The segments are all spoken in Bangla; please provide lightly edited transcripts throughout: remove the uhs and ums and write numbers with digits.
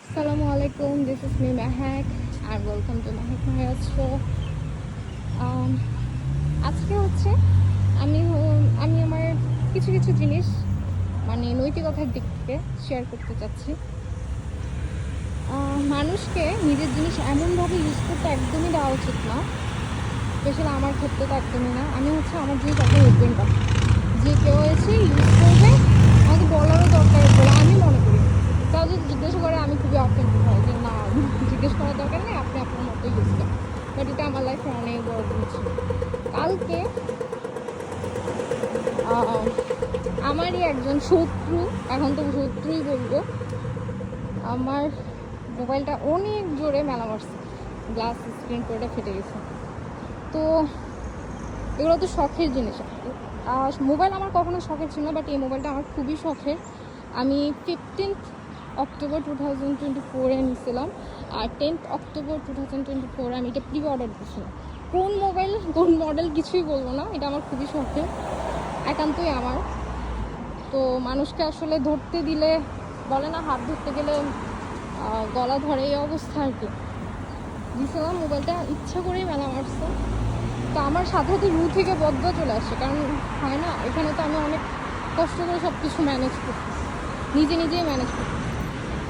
Assalamualaikum, this is me Mehak and welcome to Mehak Mahayat show. আজকে হচ্ছে আমি আমার কিছু কিছু জিনিস মানে নৈতিকতার দিক থেকে শেয়ার করতে চাচ্ছি। মানুষকে নিজের জিনিস এমনভাবে ইউজ করতে একদমই দেওয়া উচিত না, স্পেশালি আমার ক্ষেত্রে তো একদমই না। আমি হচ্ছে আমার জিনিস একদম ওপেন রাখি, যে কেউ এসে ইউজ করবে আমাকে বলারও দরকার বলে আমি মনে করি। তাও যদি জিজ্ঞেস করে আমি খুবই অফেন্ডেড হয় যে না, জিজ্ঞেস করার দরকার নেই, আপনি আপনার মতো ইউজ করেন। বাট এটা আমার লাইফে অনেক বড় দিন ছিল। কালকে আমারই একজন শত্রু, এখন তো শত্রুই বলবো, আমার মোবাইলটা অনেক জোরে মেলা মারছে, গ্লাস স্ক্রিন করে ফেটে গেছে। তো এগুলো তো শখের জিনিস। মোবাইল আমার কখনো শখের ছিল না, বাট এই মোবাইলটা আমার খুবই শখের। আমি 15th অক্টোবর 2024 নিয়েছিলাম, আর 10th অক্টোবর 2024 আমি এটা প্রি অর্ডার দিয়েছিলাম। কোন মোবাইল কোন মডেল কিছুই বলবো না, এটা আমার খুবই শখের, একান্তই আমার। তো মানুষকে আসলে ধরতে দিলে বলে না, হাত ধরতে গেলে গলা ধরে, এই অবস্থা আর কি। দিয়েছিলাম মোবাইলটা, ইচ্ছা করেই মেলা মারছে। তো আমার সাথে সাথে রু থেকে বদ্ধ চলে আসে, কারণ হয় না, এখানে তো আমি অনেক কষ্ট করে সব কিছু ম্যানেজ করতেছি, নিজেই ম্যানেজ করতেছি।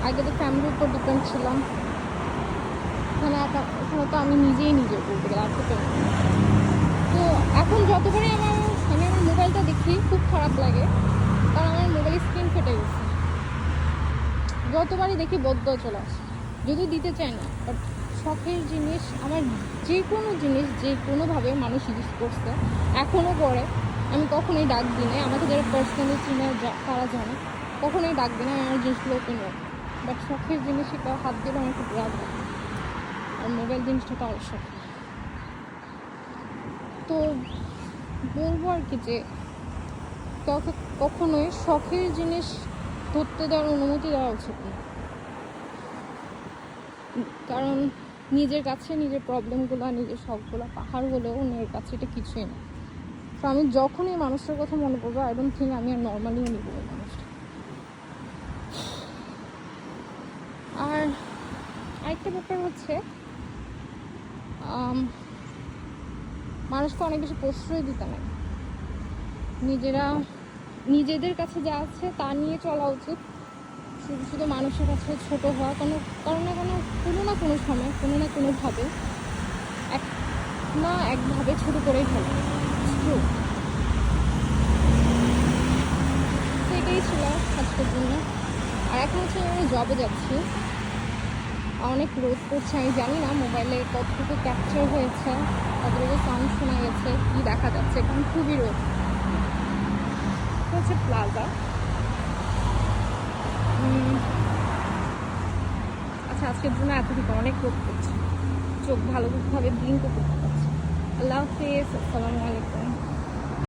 আগে তো ফ্যামিলির উপর ডিপেন্ড ছিলাম, এখানে তো আমি নিজেই বলতে গেলে আর তো। তো এখন যতবারই আমি আমার মোবাইলটা দেখি খুব খারাপ লাগে, কারণ আমার মোবাইলের স্ক্রিন ফেটে গেছে। যতবারই দেখি বদ্ধ চলে আসে, যদি দিতে চাই না। বাট শখের জিনিস আমার, যে কোনো জিনিস যে কোনোভাবে মানুষ ইউজ করছে, এখনও করে, আমি কখনোই ডাক দিই না। আমাকে যারা পার্সোনালি চিনে তারা জানে, কখনোই ডাক দিই না, আমার জিনিসগুলো ওপেন রাখি। বাট শখের জিনিস এটা হাত দিলে আমার খুব রাগ হয়, আর মোবাইল জিনিসটা তো আরও শখ। তো বলবো আর কি যে কখনোই শখের জিনিস ধরতে দেওয়ার অনুমতি দেওয়া উচিত না, কারণ নিজের কাছে নিজের প্রবলেমগুলো, নিজের শখগুলো পাহাড় হলেও অন্যের কাছে এটা কিছুই না। তো আমি যখনই মানুষটার কথা মনে করবো, আই ডোন্ট থিঙ্ক আমি আর নর্মালিও নিব ওই মানুষটা। আর আরেকটা ব্যাপার হচ্ছে, মানুষকে অনেক বেশি প্রশ্রয় দিতে নাই। নিজেদের কাছে যা আছে তা নিয়ে চলা উচিত। শুধু মানুষের কাছে ছোট হওয়া, কোনো কোনো সময় কোনো না কোনোভাবে একভাবে ছোট করেই ফেলা। এটাই ছিল আজকের জন্য। আর এখন হচ্ছে আমি জবে যাচ্ছি, অনেক রোদ পড়ছে, আমি জানি না মোবাইলে কতটুকু ক্যাপচার হয়েছে, কতটুকু সাউন্ড শোনা গেছে, কি দেখা যাচ্ছে, কারণ খুবই রোদ। হচ্ছে প্লাজা। আচ্ছা, আজকের জন্য এতটুকু, অনেক রোদ পড়ছে, চোখ ভালোভাবে ব্লিঙ্কও করতে পারছি। আল্লাহ হাফিজ, আসসালামু আলাইকুম।